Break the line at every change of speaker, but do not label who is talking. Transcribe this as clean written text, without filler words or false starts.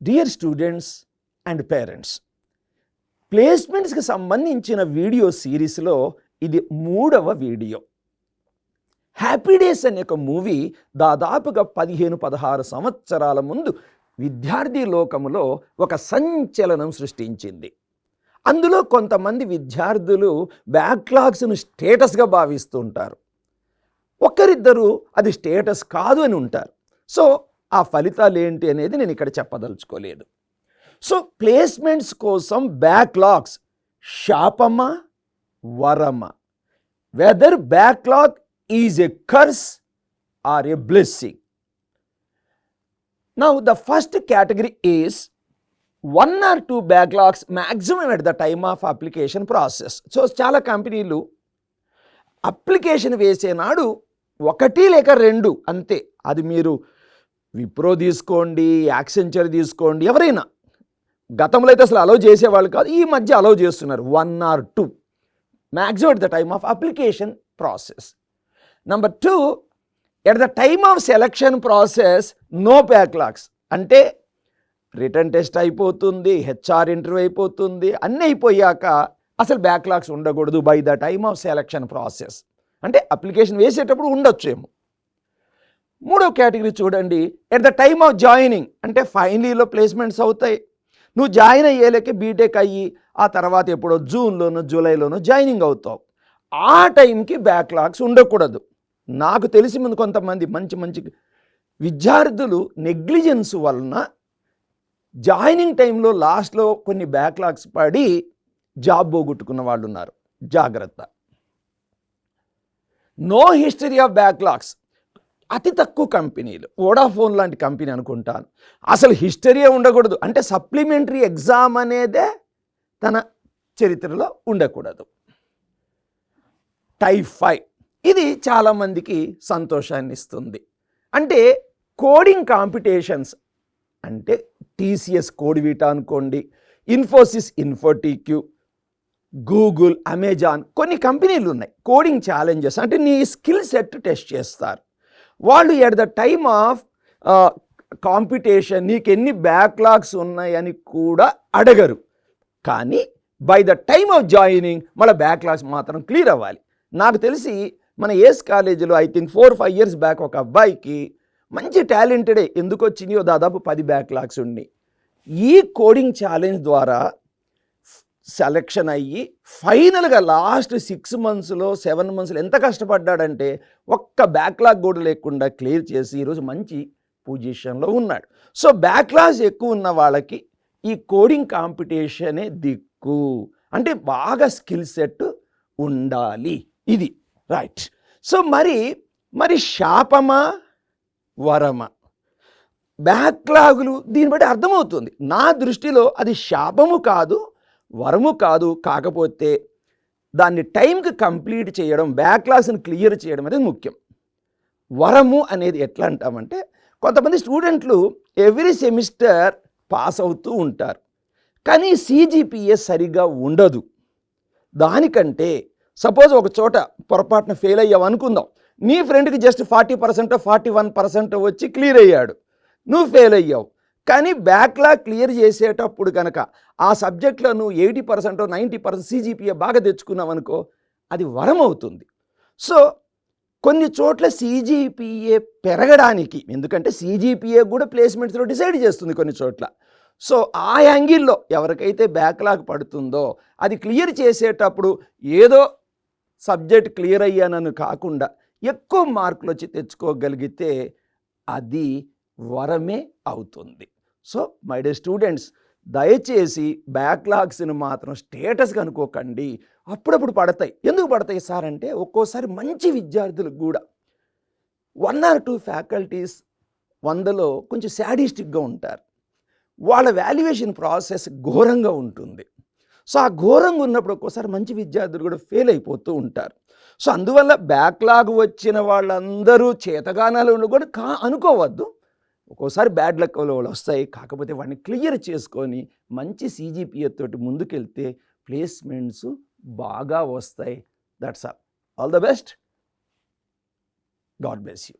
Dear students and parents, ప్లేస్మెంట్స్కి సంబంధించిన video సిరీస్లో ఇది 3వ వీడియో. హ్యాపీ డేస్ అనే ఒక మూవీ దాదాపుగా 15-16 సంవత్సరాల ముందు విద్యార్థి లోకములో ఒక సంచలనం సృష్టించింది. అందులో కొంతమంది విద్యార్థులు బ్యాక్లాగ్స్ను స్టేటస్గా భావిస్తుంటారు, ఒకరిద్దరు అది స్టేటస్ కాదు అని ఉంటారు. సో ఆ ఫలితాలు ఏంటి అనేది నేను ఇక్కడ చెప్పదలుచుకోలేదు. సో ప్లేస్మెంట్స్ కోసం బ్యాక్లాగ్స్ శాపమా వరమా? Whether backlog is a curse or a blessing? Now the first category is 1 or 2 backlogs maximum at the time of application process. So చాలా కంపెనీలు అప్లికేషన్ వేసే నాడు 1 లేక 2 అంతే. అది మీరు విప్రో తీసుకోండి, యాక్సెంచర్ తీసుకోండి, ఎవరైనా గతంలో అయితే అసలు అలౌ చేసేవాళ్ళు కాదు, ఈ మధ్య అలౌ చేస్తున్నారు 1 or 2 maximum at the time of application process. Number 2, at the time of selection process no backlogs. అంటే రిటర్న్ టెస్ట్ అయిపోతుంది, హెచ్ఆర్ ఇంటర్వ్యూ అయిపోతుంది, అన్నీ అయిపోయాక అసలు బ్యాక్లాగ్స్ ఉండకూడదు by the time of selection process. అంటే అప్లికేషన్ వేసేటప్పుడు ఉండొచ్చేమో. 3వ కేటగిరీ చూడండి, at the time of joining. అంటే ఫైనల్ ఇయర్లో ప్లేస్మెంట్స్ అవుతాయి, నువ్వు జాయిన్ అయ్యేలేకే బీటెక్ అయ్యి ఆ తర్వాత ఎప్పుడో జూన్లోనో జూలైలోనో జాయినింగ్ అవుతావు. ఆ టైంకి బ్యాక్లాగ్స్ ఉండకూడదు. నాకు తెలిసి ముందు కొంతమంది మంచి విద్యార్థులు నెగ్లిజెన్స్ వలన జాయినింగ్ టైంలో లాస్ట్లో కొన్ని బ్యాక్లాగ్స్ పడి జాబ్ పోగొట్టుకున్న వాళ్ళు ఉన్నారు. జాగ్రత్త. No history of backlogs. అతి తక్కువ కంపెనీలు, వోడాఫోన్ లాంటి కంపెనీ అనుకుంటాను, అసలు హిస్టరీయే ఉండకూడదు. అంటే సప్లిమెంటరీ ఎగ్జామ్ అనేదే తన చరిత్రలో ఉండకూడదు. టైప్ 5 ఇది చాలామందికి సంతోషాన్ని ఇస్తుంది. అంటే కోడింగ్ కాంపిటీషన్స్, అంటే టీసీఎస్ కోడ్వీటా అనుకోండి, ఇన్ఫోసిస్ ఇన్ఫోటీక్యూ, గూగుల్, అమెజాన్, కొన్ని కంపెనీలు ఉన్నాయి. కోడింగ్ ఛాలెంజెస్ అంటే నీ స్కిల్ సెట్ టెస్ట్ చేస్తారు. వాళ్ళు at the time of competition నీకు ఎన్ని బ్యాక్లాగ్స్ ఉన్నాయని కూడా అడగరు. కానీ by the time of joining మళ్ళీ బ్యాక్లాగ్స్ మాత్రం క్లియర్ అవ్వాలి. నాకు తెలిసి మన ఏస్ కాలేజీలో ఐ థింక్ 4-5 years బ్యాక్ ఒక అబ్బాయికి మంచి టాలెంటెడే, ఎందుకు వచ్చినాయో దాదాపు 10 బ్యాక్లాగ్స్ ఉండి ఈ కోడింగ్ ఛాలెంజ్ ద్వారా సెలక్షన్ అయ్యి ఫైనల్గా లాస్ట్ 6 monthsలో 7 monthsలో ఎంత కష్టపడ్డాడంటే ఒక్క బ్యాక్లాగ్ కూడా లేకుండా క్లియర్ చేసి ఈరోజు మంచి పొజిషన్లో ఉన్నాడు. సో బ్యాక్లాగ్స్ ఎక్కువ ఉన్న వాళ్ళకి ఈ కోడింగ్ కాంపిటీషనే దిక్కు. అంటే బాగా స్కిల్ సెట్ ఉండాలి. ఇది రైట్. సో మరి శాపమా వరమా? బ్యాక్లాగులు దీన్ని బట్టి అర్థమవుతుంది. నా దృష్టిలో అది శాపము కాదు, వరము కాదు. కాకపోతే దాన్ని టైంకి కంప్లీట్ చేయడం, బ్యాక్లాగ్స్ని క్లియర్ చేయడం అనేది ముఖ్యం. వరము అనేది ఎట్లా అంటామంటే, కొంతమంది స్టూడెంట్లు ఎవ్రీ సెమిస్టర్ పాస్ అవుతూ ఉంటారు, కానీ CGPA సరిగా ఉండదు. దానికంటే సపోజ్ ఒక చోట పొరపాటున ఫెయిల్ అయ్యావు అనుకుందాం, నీ ఫ్రెండ్కి జస్ట్ 40% 41% వచ్చి క్లియర్ అయ్యాడు, నువ్వు ఫెయిల్ అయ్యావు. కానీ బ్యాక్లాగ్ క్లియర్ చేసేటప్పుడు కనుక ఆ సబ్జెక్ట్లో నువ్వు 80% 90% CGPA బాగా తెచ్చుకున్నావు అనుకో, అది వరం అవుతుంది. సో కొన్ని చోట్ల CGPA పెరగడానికి, ఎందుకంటే CGPA కూడా ప్లేస్మెంట్స్లో డిసైడ్ చేస్తుంది కొన్ని చోట్ల. సో ఆ యాంగిల్లో ఎవరికైతే బ్యాక్లాగ్ పడుతుందో అది క్లియర్ చేసేటప్పుడు ఏదో సబ్జెక్ట్ క్లియర్ అయ్యానని కాకుండా ఎక్కువ మార్కులు వచ్చి తెచ్చుకోగలిగితే అది వరమే అవుతుంది. సో మై డియర్ స్టూడెంట్స్, దయచేసి బ్యాక్లాగ్స్ని మాత్రం స్టేటస్గా అనుకోకండి. అప్పుడప్పుడు పడతాయి. ఎందుకు పడతాయి సార్ అంటే, ఒక్కోసారి మంచి విద్యార్థులకు కూడా 1 or 2 ఫ్యాకల్టీస్ 100లో కొంచెం శాడిస్టిక్గా ఉంటారు. వాళ్ళ వాల్యుయేషన్ ప్రాసెస్ ఘోరంగా ఉంటుంది. సో ఆ ఘోరంగా ఉన్నప్పుడు ఒక్కోసారి మంచి విద్యార్థులు కూడా ఫెయిల్ అయిపోతూ ఉంటారు. సో అందువల్ల బ్యాక్లాగ్ వచ్చిన వాళ్ళందరూ చేతగానాలు కూడా అనుకోవద్దు. ఒక్కోసారి బ్యాడ్ లక్ వాళ్ళు వస్తాయి. కాకపోతే వాడిని క్లియర్ చేసుకొని మంచి CGPA తోటి ముందుకెళ్తే ప్లేస్మెంట్స్ బాగా వస్తాయి. That's all the best. God bless you.